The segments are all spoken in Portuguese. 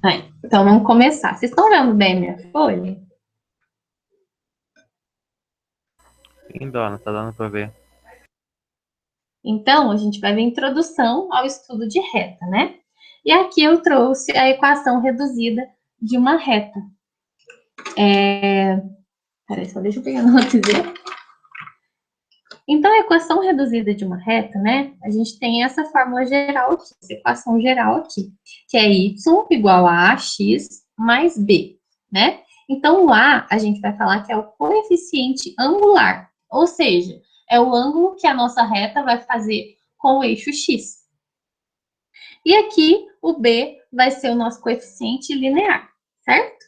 Aí, então, vamos começar. Vocês estão vendo bem minha folha? Sim, dona, tá dando pra ver. Então, a gente vai ver a introdução ao estudo de reta, né? E aqui eu trouxe a equação reduzida de uma reta. Peraí, só deixa eu pegar no lápis. Então, a equação reduzida de uma reta, né? A gente tem essa fórmula geral aqui, essa equação geral aqui, que é y igual a x mais b, né? Então, o a gente vai falar que é o coeficiente angular, ou seja, é o ângulo que a nossa reta vai fazer com o eixo x. E aqui, o b vai ser o nosso coeficiente linear, certo?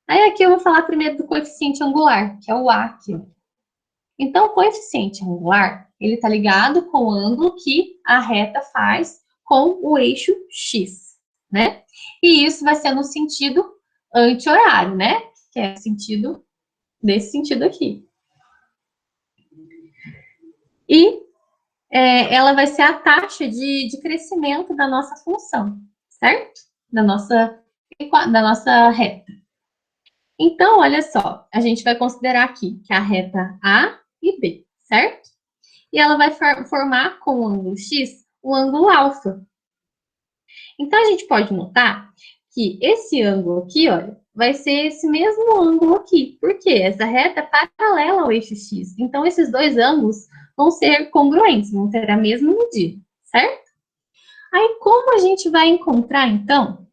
Aí, aqui eu vou falar primeiro do coeficiente angular, que é o a aqui, ó. Então, o coeficiente angular, ele está ligado com o ângulo que a reta faz com o eixo x, né? E isso vai ser no sentido anti-horário, né? Que é o sentido desse sentido aqui. E ela vai ser a taxa de crescimento da nossa função, certo? Da nossa reta. Então, olha só, a gente vai considerar aqui que a reta A e B, certo? E ela vai formar com o ângulo x o ângulo alfa. Então, a gente pode notar que esse ângulo aqui, olha, vai ser esse mesmo ângulo aqui. Por quê? Essa reta é paralela ao eixo x. Então, esses dois ângulos vão ser congruentes, vão ter a mesma medida, certo? Aí, como a gente vai encontrar, então,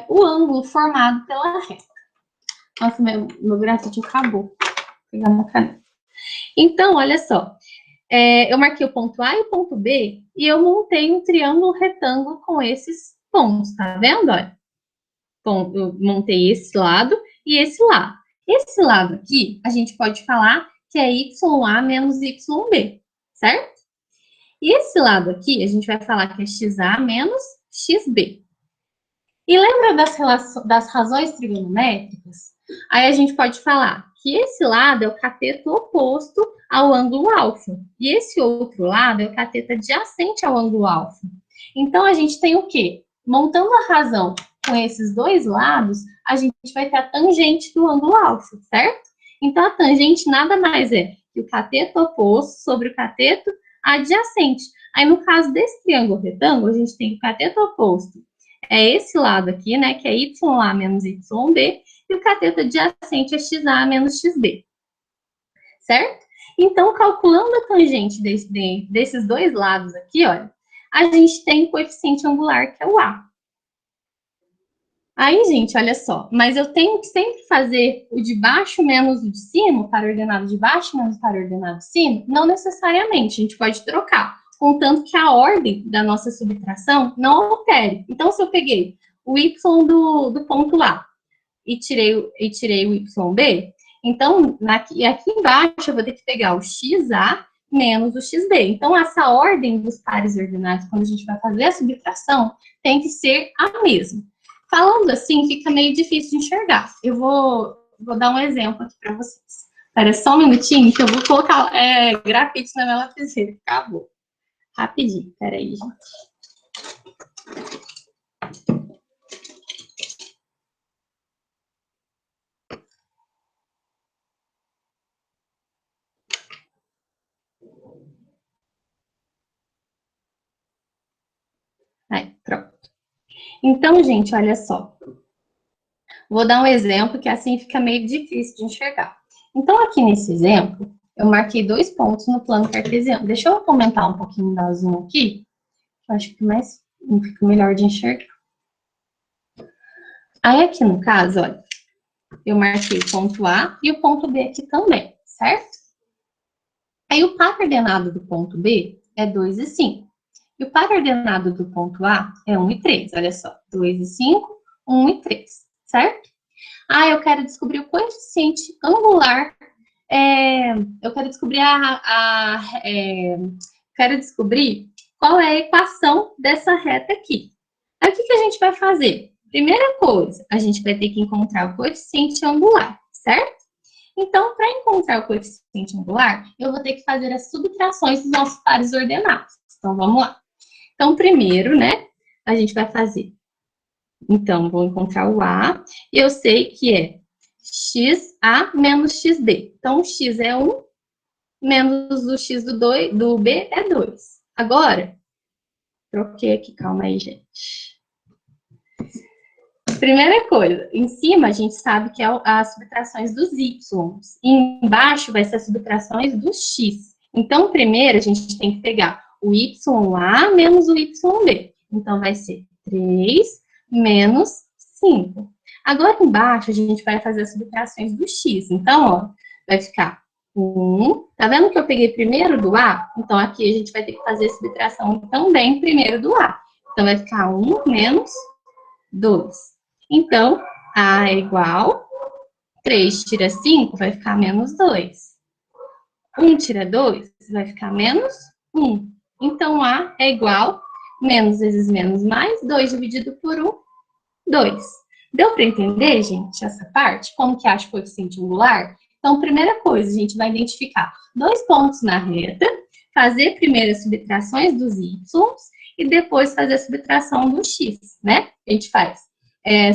o ângulo formado pela reta? Nossa, meu grafite acabou. Vou pegar uma caneta. Então, olha só. Eu marquei o ponto A e o ponto B e eu montei um triângulo retângulo com esses pontos, tá vendo? Olha, bom, eu montei esse lado e esse lado. Esse lado aqui, a gente pode falar que é YA menos YB, certo? E esse lado aqui, a gente vai falar que é XA menos XB. E lembra das razões trigonométricas? Aí a gente pode falar que esse lado é o cateto oposto ao ângulo alfa. E esse outro lado é o cateto adjacente ao ângulo alfa. Então, a gente tem o quê? Montando a razão com esses dois lados, a gente vai ter a tangente do ângulo alfa, certo? Então, a tangente nada mais é que o cateto oposto sobre o cateto adjacente. Aí, no caso desse triângulo retângulo, a gente tem o cateto oposto é esse lado aqui, né, que é YA menos YB, e o cateto adjacente é XA menos XB, certo? Então, calculando a tangente desses dois lados aqui, olha, a gente tem o coeficiente angular, que é o A. Aí, gente, olha só, mas eu tenho que sempre fazer o de baixo menos o de cima, o par ordenado de baixo menos o par ordenado de cima? Não necessariamente, a gente pode trocar, contanto que a ordem da nossa subtração não altere. Então, se eu peguei o y do ponto A e tirei o YB, então, aqui embaixo eu vou ter que pegar o XA menos o XB. Então, essa ordem dos pares ordenados, quando a gente vai fazer a subtração, tem que ser a mesma. Falando assim, fica meio difícil de enxergar. Eu vou dar um exemplo aqui para vocês. Espera só um minutinho que eu vou colocar grafite na minha lapiseira. Acabou. Rapidinho. Espera aí, gente. Aí, pronto. Então, gente, olha só. Vou dar um exemplo que assim fica meio difícil de enxergar. Então, aqui nesse exemplo, eu marquei 2 pontos no plano cartesiano. Deixa eu aumentar um pouquinho da zoom aqui. Eu acho que fica melhor de enxergar. Aí, aqui no caso, olha, eu marquei o ponto A e o ponto B aqui também, certo? Aí, o par ordenado do ponto B é 2 e 5. E o par ordenado do ponto A é 1 e 3. Olha só, 2 e 5, 1 e 3, certo? Eu quero descobrir o coeficiente angular. Eu quero descobrir quero descobrir qual é a equação dessa reta aqui. Aí, o que a gente vai fazer? Primeira coisa, a gente vai ter que encontrar o coeficiente angular, certo? Então, para encontrar o coeficiente angular, eu vou ter que fazer as subtrações dos nossos pares ordenados. Então, vamos lá. Então, primeiro, né, a gente vai fazer. Então, vou encontrar o A, e eu sei que é XA menos XB. Então, o X é 1, menos o X do B é 2. Agora, troquei aqui, calma aí, gente. Primeira coisa, em cima a gente sabe que é as subtrações dos Y. E embaixo vai ser as subtrações dos X. Então, primeiro a gente tem que pegar o YA menos o YB. Então, vai ser 3 menos 5. Agora, embaixo, a gente vai fazer as subtrações do X. Então, ó, vai ficar 1. Tá vendo que eu peguei primeiro do A? Então, aqui a gente vai ter que fazer a subtração também primeiro do A. Então, vai ficar 1 menos 2. Então, A é igual, 3 tira 5, vai ficar menos 2. 1 tira 2, vai ficar menos 1. Então, A é igual, menos vezes menos mais, 2 dividido por 1, 2. Deu para entender, gente, essa parte? Como que acha o coeficiente angular? Então, primeira coisa, a gente vai identificar 2 pontos na reta, fazer primeiro as subtrações dos y e depois fazer a subtração do x, né? A gente faz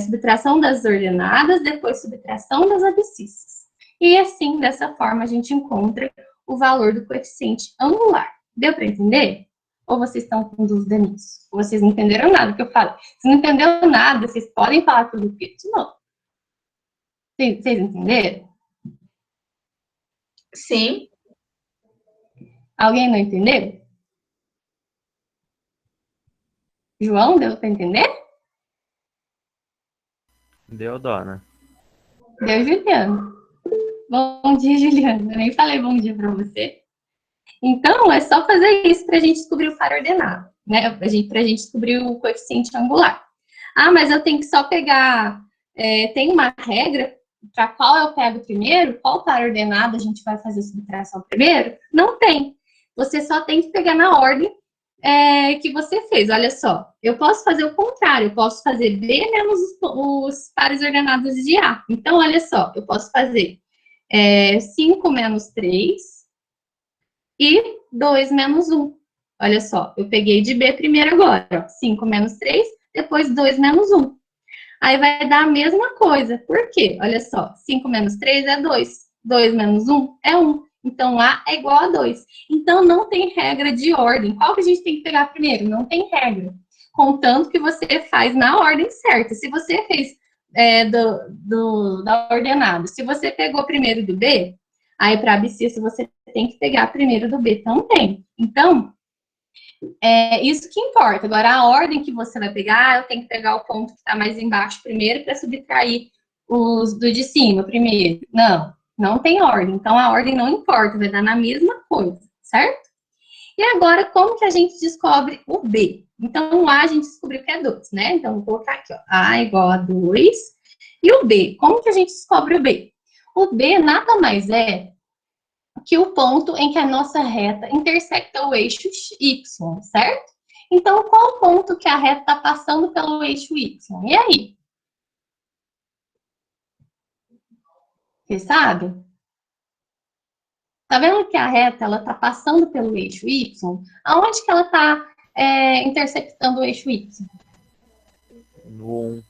subtração das ordenadas, depois subtração das abscissas. E assim, dessa forma, a gente encontra o valor do coeficiente angular. Deu para entender? Ou vocês estão com dúvida nisso? Ou vocês não entenderam nada do que eu falei? Se não entendeu nada, vocês podem falar que eu repito, não. Vocês entenderam? Sim. Alguém não entendeu? João, deu para entender? Deu, dona. Deu, Juliano. Bom dia, Juliano. Eu nem falei bom dia para você. Então, é só fazer isso para a gente descobrir o par ordenado, né? Para a gente descobrir o coeficiente angular. Ah, mas eu tenho que só pegar... tem uma regra para qual eu pego primeiro? Qual par ordenado a gente vai fazer a subtração primeiro? Não tem. Você só tem que pegar na ordem que você fez. Olha só, eu posso fazer o contrário. Eu posso fazer B menos os pares ordenados de A. Então, olha só, eu posso fazer 5 menos 3... e 2 menos 1. Olha só, eu peguei de B primeiro agora, ó, 5 menos 3, depois 2 menos 1. Aí vai dar a mesma coisa. Por quê? Olha só, 5 menos 3 é 2. 2 menos 1 é 1. Então, A é igual a 2. Então, não tem regra de ordem. Qual que a gente tem que pegar primeiro? Não tem regra. Contanto que você faz na ordem certa. Se você fez da ordenada, se você pegou primeiro do B, aí para abscissa você tem que pegar primeiro do B também. Então, é isso que importa. Agora, a ordem que você vai pegar, eu tenho que pegar o ponto que está mais embaixo primeiro para subtrair os do de cima primeiro. Não, não tem ordem. Então, a ordem não importa, vai dar na mesma coisa, certo? E agora, como que a gente descobre o B? Então, o A a gente descobriu que é 2, né? Então, vou colocar aqui, ó, A é igual a 2. E o B, como que a gente descobre o B? O B nada mais é que o ponto em que a nossa reta intersecta o eixo Y, certo? Então, qual o ponto que a reta está passando pelo eixo Y? E aí? Você sabe? Tá vendo que a reta ela está passando pelo eixo Y? Aonde que ela está intersectando o eixo Y? No 1.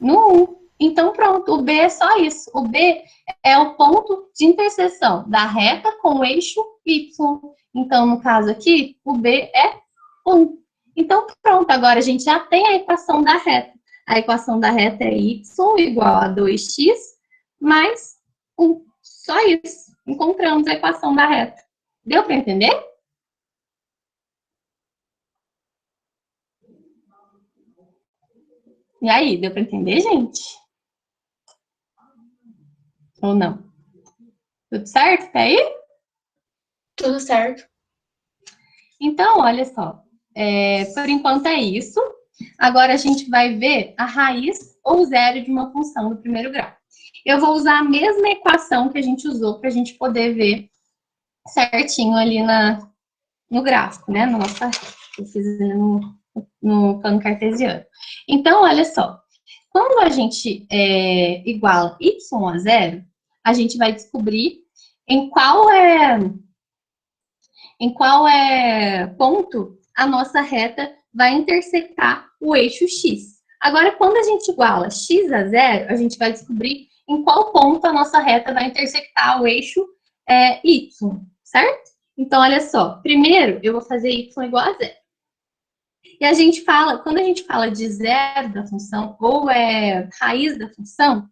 No 1. Então, pronto, o B é só isso. O B é o ponto de interseção da reta com o eixo Y. Então, no caso aqui, o B é 1. Então, pronto, agora a gente já tem a equação da reta. A equação da reta é y igual a 2x mais 1. Só isso. Encontramos a equação da reta. Deu para entender? E aí, deu para entender, gente? Ou não? Tudo certo até aí? Tudo certo. Então, olha só. Por enquanto é isso. Agora a gente vai ver a raiz ou zero de uma função do primeiro grau. Eu vou usar a mesma equação que a gente usou para a gente poder ver certinho ali no gráfico, né? Nossa, eu fiz no plano cartesiano. Então, olha só. Quando a gente iguala y a zero, a gente vai descobrir em qual ponto a nossa reta vai intersectar o eixo X. Agora, quando a gente iguala X a zero, a gente vai descobrir em qual ponto a nossa reta vai intersectar o eixo Y, certo? Então, olha só, primeiro eu vou fazer Y igual a zero. E a gente fala, quando a gente fala de zero da função, ou raiz da função,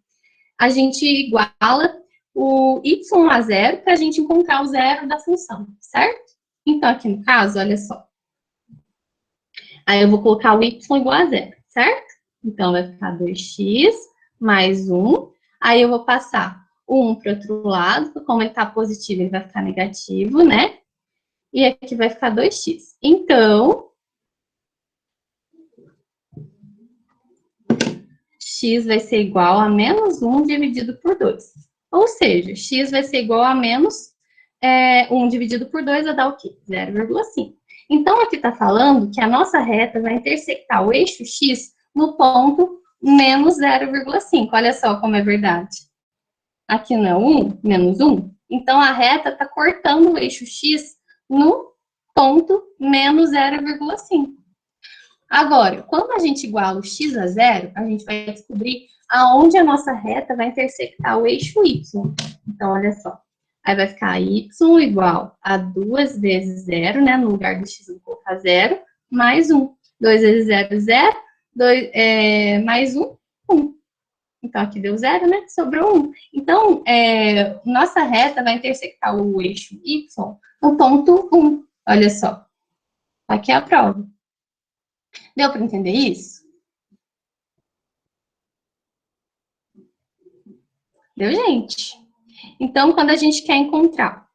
a gente iguala o y a zero para a gente encontrar o zero da função, certo? Então, aqui no caso, olha só. Aí eu vou colocar o y igual a zero, certo? Então, vai ficar 2x mais 1. Aí eu vou passar o 1 para o outro lado, como ele está positivo, ele vai ficar negativo, né? E aqui vai ficar 2x. Então, x vai ser igual a menos 1 dividido por 2. Ou seja, x vai ser igual a menos 1 dividido por 2 vai dar o quê? 0,5. Então, aqui está falando que a nossa reta vai intersectar o eixo x no ponto menos 0,5. Olha só como é verdade. Aqui não é 1, menos 1. Então, a reta está cortando o eixo x no ponto menos 0,5. Agora, quando a gente iguala o x a zero, a gente vai descobrir aonde a nossa reta vai intersectar o eixo y. Então, olha só. Aí vai ficar y igual a 2 vezes 0, né? No lugar do x, eu vou colocar 0, mais 1. 2 vezes 0, 0. Mais 1, 1. Então, aqui deu 0, né? Sobrou 1. Então, nossa reta vai intersectar o eixo y no ponto 1. Olha só. Aqui é a prova. Deu para entender isso? Deu, gente? Então, quando a gente quer encontrar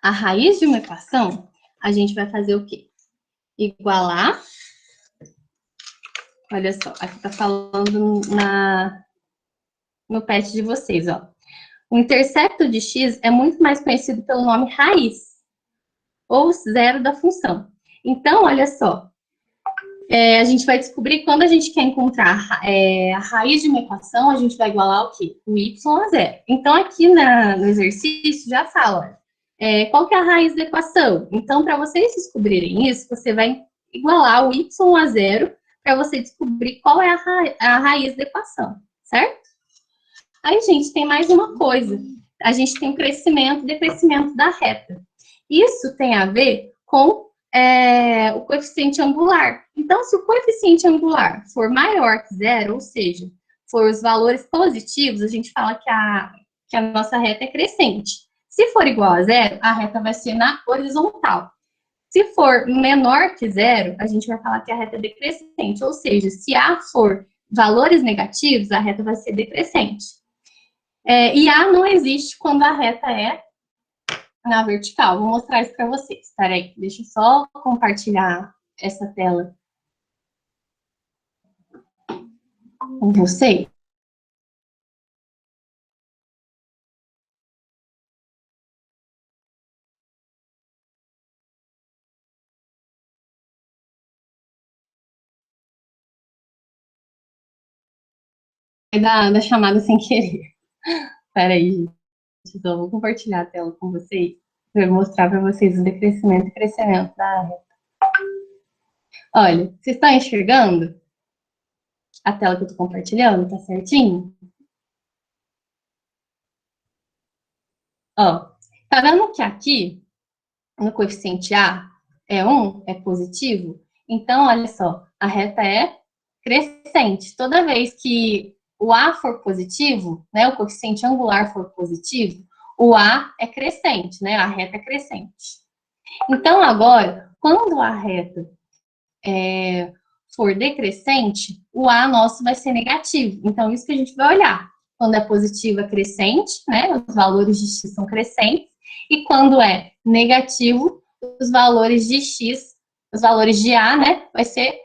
a raiz de uma equação, a gente vai fazer o quê? Igualar. Olha só, aqui tá falando no pet de vocês, ó. O intercepto de x é muito mais conhecido pelo nome raiz, ou zero da função. Então, olha só, a gente vai descobrir quando a gente quer encontrar a raiz de uma equação, a gente vai igualar o quê? O y a zero. Então, aqui no exercício já fala, qual que é a raiz da equação? Então, para vocês descobrirem isso, você vai igualar o y a zero para você descobrir qual é a raiz da equação, certo? Aí, gente, tem mais uma coisa. A gente tem crescimento e decrescimento da reta. Isso tem a ver com o coeficiente angular. Então, se o coeficiente angular for maior que zero, ou seja, for os valores positivos, a gente fala que a nossa reta é crescente. Se for igual a zero, a reta vai ser na horizontal. Se for menor que zero, a gente vai falar que a reta é decrescente. Ou seja, se A for valores negativos, a reta vai ser decrescente. E A não existe quando a reta é na vertical. Vou mostrar isso para vocês. Espera aí, deixa eu só compartilhar essa tela com vocês. Da chamada sem querer. Espera aí, gente. Então, vou compartilhar a tela com vocês para mostrar para vocês o decrescimento e crescimento da reta. Olha, vocês estão enxergando a tela que eu estou compartilhando? Tá certinho? Ó, tá vendo que aqui, no coeficiente A, é 1, é positivo? Então, olha só, a reta é crescente. Toda vez que o A for positivo, né, o coeficiente angular for positivo, o A é crescente, né, a reta é crescente. Então, agora, quando a reta for decrescente, o A nosso vai ser negativo. Então, isso que a gente vai olhar. Quando é positivo, é crescente, né, os valores de x são crescentes. E quando é negativo, os valores de x, os valores de A, né, vai ser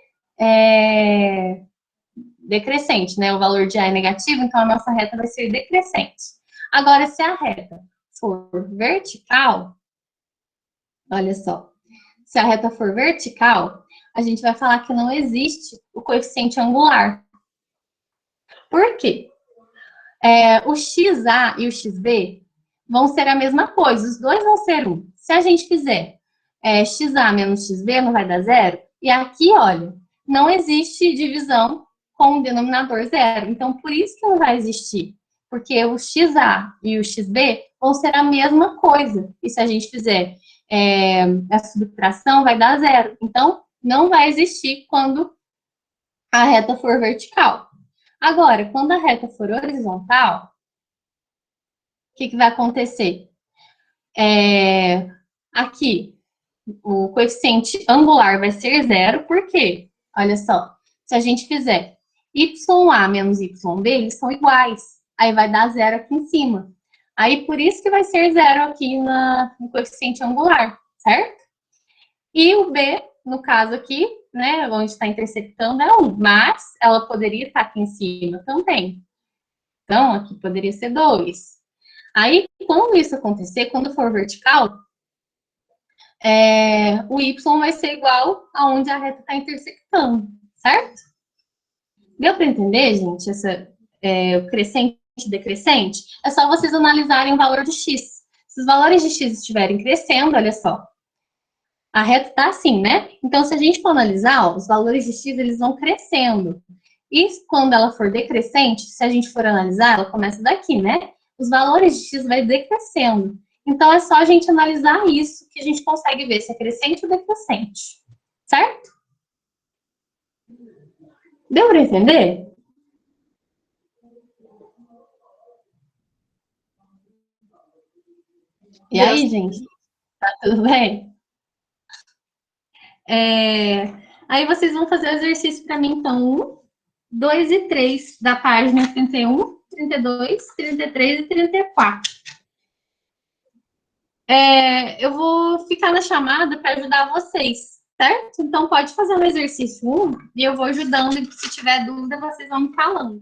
decrescente, né? O valor de A é negativo, então a nossa reta vai ser decrescente. Agora, se a reta for vertical, olha só, se a reta for vertical, a gente vai falar que não existe o coeficiente angular. Por quê? O XA e o XB vão ser a mesma coisa, os dois vão ser 1. Se a gente fizer XA menos XB não vai dar zero? E aqui, olha, não existe divisão com o denominador zero. Então, por isso que não vai existir. Porque o XA e o XB vão ser a mesma coisa. E se a gente fizer a subtração, vai dar zero. Então, não vai existir quando a reta for vertical. Agora, quando a reta for horizontal, o que vai acontecer? Aqui, o coeficiente angular vai ser zero, por quê? Olha só, se a gente fizer YA menos YB, eles são iguais. Aí vai dar zero aqui em cima. Aí, por isso que vai ser zero aqui no coeficiente angular, certo? E o B, no caso aqui, né, onde está intersectando, é 1. Mas ela poderia estar aqui em cima também. Então, aqui poderia ser 2. Aí, quando isso acontecer, quando for vertical, o Y vai ser igual aonde a reta está intersectando, certo? Deu para entender, gente, o crescente e decrescente? É só vocês analisarem o valor de x. Se os valores de x estiverem crescendo, olha só, a reta está assim, né? Então, se a gente for analisar, ó, os valores de x, eles vão crescendo. E quando ela for decrescente, se a gente for analisar, ela começa daqui, né? Os valores de x vai decrescendo. Então, é só a gente analisar isso que a gente consegue ver se é crescente ou decrescente. Certo? Deu para entender? E aí, gente? Tá tudo bem? Aí vocês vão fazer o exercício para mim, então, 1, 2 e 3 da página 31, 32, 33 e 34. Eu vou ficar na chamada para ajudar vocês, certo? Então, pode fazer o exercício 1 e eu vou ajudando, e se tiver dúvida, vocês vão me falando.